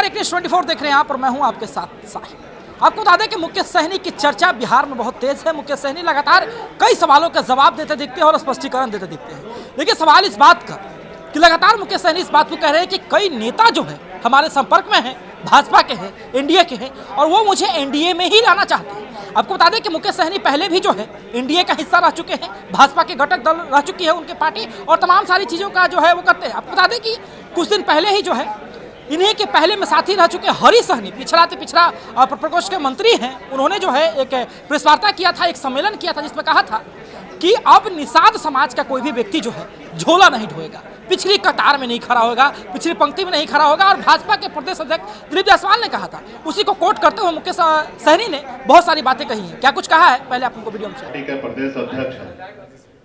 नमस्कार, एक 24 देख रहे हैं आप और मैं हूं आपके साथ साहिल। आपको बता दें कि मुकेश सहनी की चर्चा बिहार में बहुत तेज है। मुकेश सहनी लगातार कई सवालों का जवाब देते दिखते हैं और स्पष्टीकरण देते दिखते हैं। लेकिन सवाल इस बात का कि लगातार मुकेश सहनी इस बात को कह रहे हैं कि कई नेता जो हैं हमारे संपर्क में हैं, भाजपा के हैं, एनडीए के हैं और वो मुझे एनडीए में ही लाना चाहते हैं। आपको बता दें कि मुकेश सहनी पहले भी जो है एनडीए का हिस्सा रह चुके हैं, भाजपा के घटक दल रह चुकी है उनके पार्टी और तमाम सारी चीज़ों का जो है वो करते हैं। आपको बता दें कि कुछ दिन पहले ही जो है इन्हीं के पहले में साथी रह चुके हरी सहनी पिछड़ा प्रकोष्ठ के मंत्री हैं, उन्होंने जो है एक प्रेस वार्ता किया था, एक सम्मेलन किया था जिसमें कहा था कि अब निषाद समाज का कोई भी व्यक्ति जो है झोला नहीं ढोएगा, पिछली कतार में नहीं खड़ा होगा, पिछली पंक्ति में नहीं खड़ा होगा। और भाजपा के प्रदेश अध्यक्ष दिलीप जायसवाल ने कहा था, उसी को कोट करते हुए मुकेश सहनी ने बहुत सारी बातें कही हैं। क्या कुछ कहा है पहले आप उनको वीडियो में पार्टी के प्रदेश अध्यक्ष है,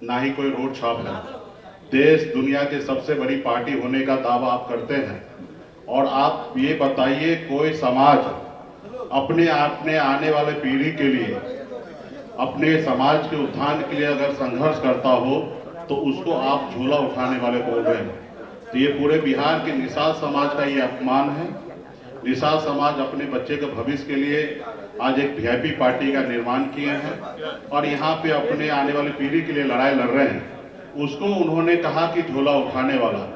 ना ही कोई रोड छाप है। देश दुनिया की सबसे बड़ी पार्टी होने का दावा आप करते हैं और आप ये बताइए कोई समाज अपने आने वाले पीढ़ी के लिए, अपने समाज के उत्थान के लिए अगर संघर्ष करता हो तो उसको आप झोला उठाने वाले बोल रहे हैं। तो ये पूरे बिहार के निषाद समाज का ये अपमान है। निषाद समाज अपने बच्चे के भविष्य के लिए आज एक वीआईपी पार्टी का निर्माण किए हैं और यहाँ पे अपने आने वाली पीढ़ी के लिए लड़ाई लड़ रहे हैं। उसको उन्होंने कहा कि झोला उठाने वाला।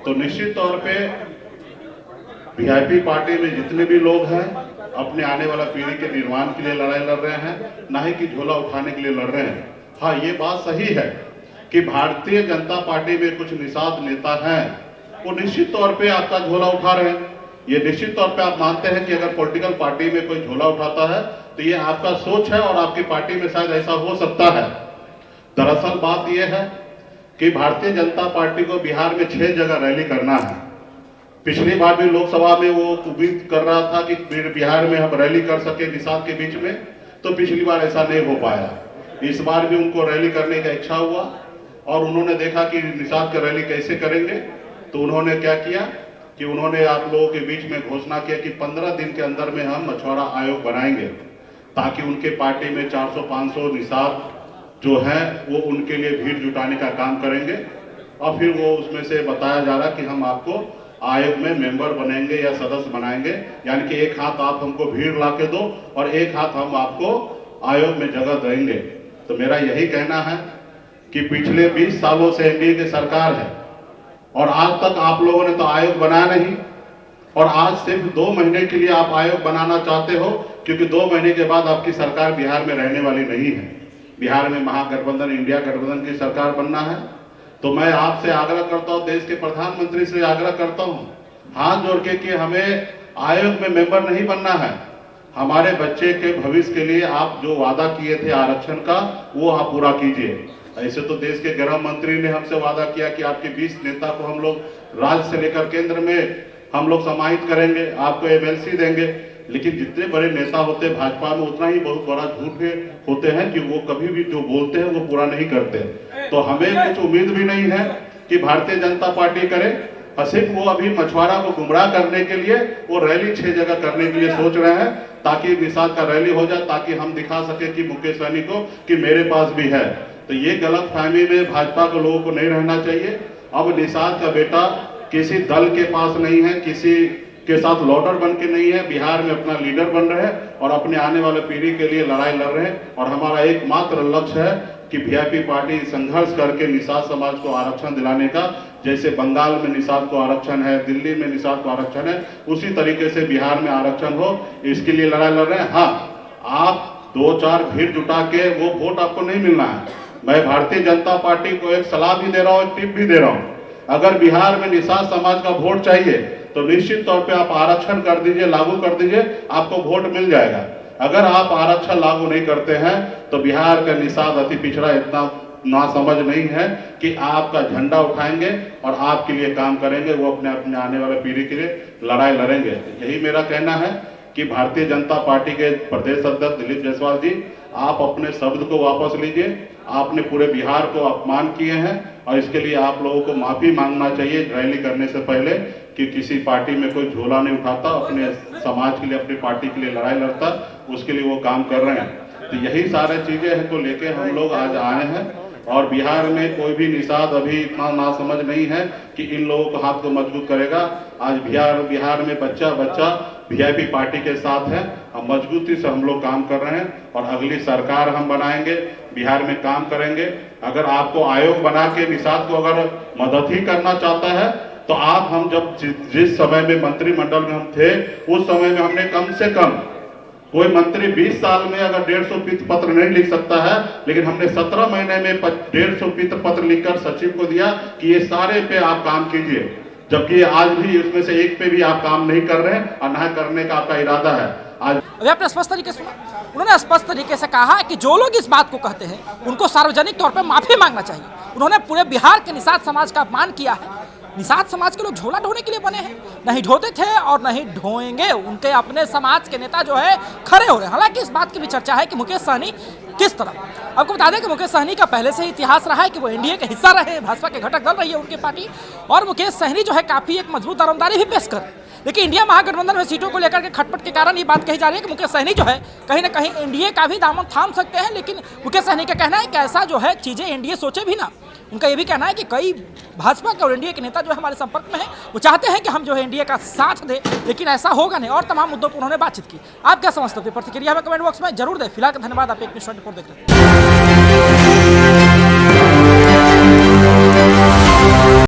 तो निश्चित तौर पे वीआईपी पार्टी में जितने भी लोग हैं अपने आने वाला पीढ़ी के निर्माण के लिए लड़ाई लड़ रहे हैं, ना ही कि झोला उठाने के लिए लड़ रहे हैं। हाँ, ये बात सही है कि भारतीय जनता पार्टी में कुछ निषाद नेता हैं, वो निश्चित तौर पे आपका झोला उठा रहे हैं। ये निश्चित तौर पे आप मानते हैं कि अगर पॉलिटिकल पार्टी में कोई झोला उठाता है तो ये आपका सोच है और आपकी पार्टी में शायद ऐसा हो सकता है। दरअसल बात यह है कि भारतीय जनता पार्टी को बिहार में 6 जगह रैली करना है। पिछली बार भी लोकसभा में वो उम्मीद कर रहा था कि बिहार में हम रैली कर सके निषाद के बीच में, तो पिछली बार ऐसा नहीं हो पाया। इस बार भी उनको रैली करने का इच्छा हुआ और उन्होंने देखा कि निषाद की रैली कैसे करेंगे, तो उन्होंने क्या किया कि उन्होंने आप लोगों के बीच में घोषणा किया कि 15 दिन के अंदर में हम मछुआरा आयोग बनाएंगे ताकि उनके पार्टी में 400-500 निषाद जो है वो उनके लिए भीड़ जुटाने का काम करेंगे। और फिर वो उसमें से बताया जा रहा कि हम आपको आयोग में मेंबर बनेंगे या सदस्य बनाएंगे, यानी कि एक हाथ आप हमको भीड़ ला के दो और एक हाथ हम आपको आयोग में जगह देंगे। तो मेरा यही कहना है कि पिछले 20 सालों से एनडीए की सरकार है और आज तक आप लोगों ने तो आयोग बनाया नहीं और आज सिर्फ 2 महीने के लिए आप आयोग बनाना चाहते हो, क्योंकि 2 महीने के बाद आपकी सरकार बिहार में रहने वाली नहीं है। बिहार में महागठबंधन, इंडिया गठबंधन की सरकार बनना है। तो मैं आपसे आग्रह करता हूं, देश के प्रधानमंत्री से आग्रह करता हूं, हाथ जोड़ के कि हमें आयोग में मेंबर नहीं बनना है। हमारे बच्चे के भविष्य के लिए आप जो वादा किए थे आरक्षण का, वो आप पूरा कीजिए। ऐसे तो देश के गृह मंत्री ने हमसे वादा किया कि आपके 20 नेता को हम लोग राज्य से लेकर केंद्र में हम लोग समाहित करेंगे, आपको एमएलसी देंगे। लेकिन जितने बड़े नेता होते हैं भाजपा में, उतना ही बहुत बड़ा झूठ होते हैं कि वो कभी भी जो बोलते हैं वो पूरा नहीं करते। तो हमें कुछ उम्मीद भी नहीं है कि भारतीय जनता पार्टी करे। सिर्फ वो अभी मछुआरा को गुमराह करने के लिए वो रैली 6 जगह करने के लिए सोच रहे हैं ताकि निषाद का रैली हो जाए, ताकि हम दिखा सके कि मुकेश सहनी को कि मेरे पास भी है। तो ये गलत फहमी में भाजपा के लोगों को नहीं रहना चाहिए। अब निषाद का बेटा किसी दल के पास नहीं है, किसी के साथ लॉडर बन के नहीं है, बिहार में अपना लीडर बन रहे हैं और अपने आने वाले पीढ़ी के लिए लड़ाई लड़ रहे हैं। और हमारा एकमात्र लक्ष्य है कि वीआईपी पार्टी संघर्ष करके निषाद समाज को आरक्षण दिलाने का, जैसे बंगाल में निषाद को आरक्षण है, दिल्ली में निषाद को आरक्षण है, उसी तरीके से बिहार में आरक्षण हो, इसके लिए लड़ाई लड़ रहे हैं। हाँ, आप 2-4 भीड़ जुटा के वो वोट आपको नहीं मिलना है। मैं भारतीय जनता पार्टी को एक सलाह भी दे रहा हूँ, एक टिप भी दे रहा हूँ। अगर बिहार में निषाद समाज का वोट चाहिए तो निश्चित तौर पे आप आरक्षण कर दीजिए, लागू कर दीजिए, आपको वोट मिल जाएगा। अगर आप आरक्षण लागू नहीं करते हैं तो बिहार का निषाद अति पिछड़ा इतना नासमझ नहीं है कि आपका झंडा उठाएंगे और आपके लिए काम करेंगे, वो अपने आने वाले पीढ़ी के लिए लड़ाई लड़ेंगे। यही मेरा कहना है कि भारतीय जनता पार्टी के प्रदेश अध्यक्ष दिलीप जायसवाल जी, आप अपने शब्द को वापस लीजिए। आपने पूरे बिहार को अपमान किए हैं और इसके लिए आप लोगों को माफी मांगना चाहिए रैली करने से पहले कि किसी पार्टी में कोई झोला नहीं उठाता, अपने समाज के लिए, अपनी पार्टी के लिए लड़ाई लड़ता, उसके लिए वो काम कर रहे हैं। तो यही सारे चीजें हैं को लेके हम लोग आज आए हैं और बिहार में कोई भी निषाद अभी इतना नासमझ नहीं है कि इन लोगों को हाथ को मजबूत करेगा। आज बिहार में बच्चा वीआईपी पार्टी के साथ है। हम मजबूती से हम लोग काम कर रहे हैं और अगली सरकार हम बनाएंगे, बिहार में काम करेंगे। अगर आपको आयोग बना के निषाद को अगर मदद ही करना चाहता है तो हम जब जिस समय में मंत्रिमंडल में हम थे उस समय में हमने कम से कम, कोई मंत्री 20 साल में अगर 150 पत्र नहीं लिख सकता है, लेकिन हमने 17 महीने में 150 पत्र लिखकर सचिव को दिया कि ये सारे पे आप काम कीजिए, जबकि आज भी उसमें से एक पे भी आप काम नहीं कर रहे हैं और न करने का आपका इरादा है। आज अभी आपने स्पष्ट तरीके से सुना, उन्होंने स्पष्ट तरीके से कहा कि जो लोग इस बात को कहते हैं उनको सार्वजनिक तौर पर माफी मांगना चाहिए। उन्होंने पूरे बिहार के निषाद समाज का अपमान किया है। निषाद समाज के लोग झोला ढोने के लिए बने हैं, नहीं ढोते थे और नहीं ढोएंगे। उनके अपने समाज के नेता जो है खड़े हो रहे हैं। हालांकि इस बात की भी चर्चा है कि मुकेश सहनी किस तरह, आपको बता दें कि मुकेश सहनी का पहले से ही इतिहास रहा है कि वो एनडीए के हिस्सा रहे, भाजपा के घटक दल रही है उनकी पार्टी, और मुकेश सहनी जो है काफी एक मजबूत दारोमदारी भी पेश कर रहे हैं। लेकिन इंडिया महागठबंधन में सीटों को लेकर के खटपट के कारण ये बात कही जा रही है कि मुकेश सहनी जो है कहीं ना कहीं एनडीए का भी दामन थाम सकते हैं। लेकिन मुकेश सहनी का कहना है कि ऐसा जो है चीजें एनडीए सोचे भी ना। उनका ये भी कहना है कि कई भाजपा के और एनडीए के नेता जो है हमारे संपर्क में हैं, वो चाहते हैं कि हम जो है एनडीए का साथ दें, लेकिन ऐसा होगा नहीं। और तमाम मुद्दों पर उन्होंने बातचीत की। आप क्या समझते हो? प्रतिक्रिया हमें कमेंट बॉक्स में जरूर दें। फिलहाल धन्यवाद। आप एक न्यूज़ 24 देख रहे हैं।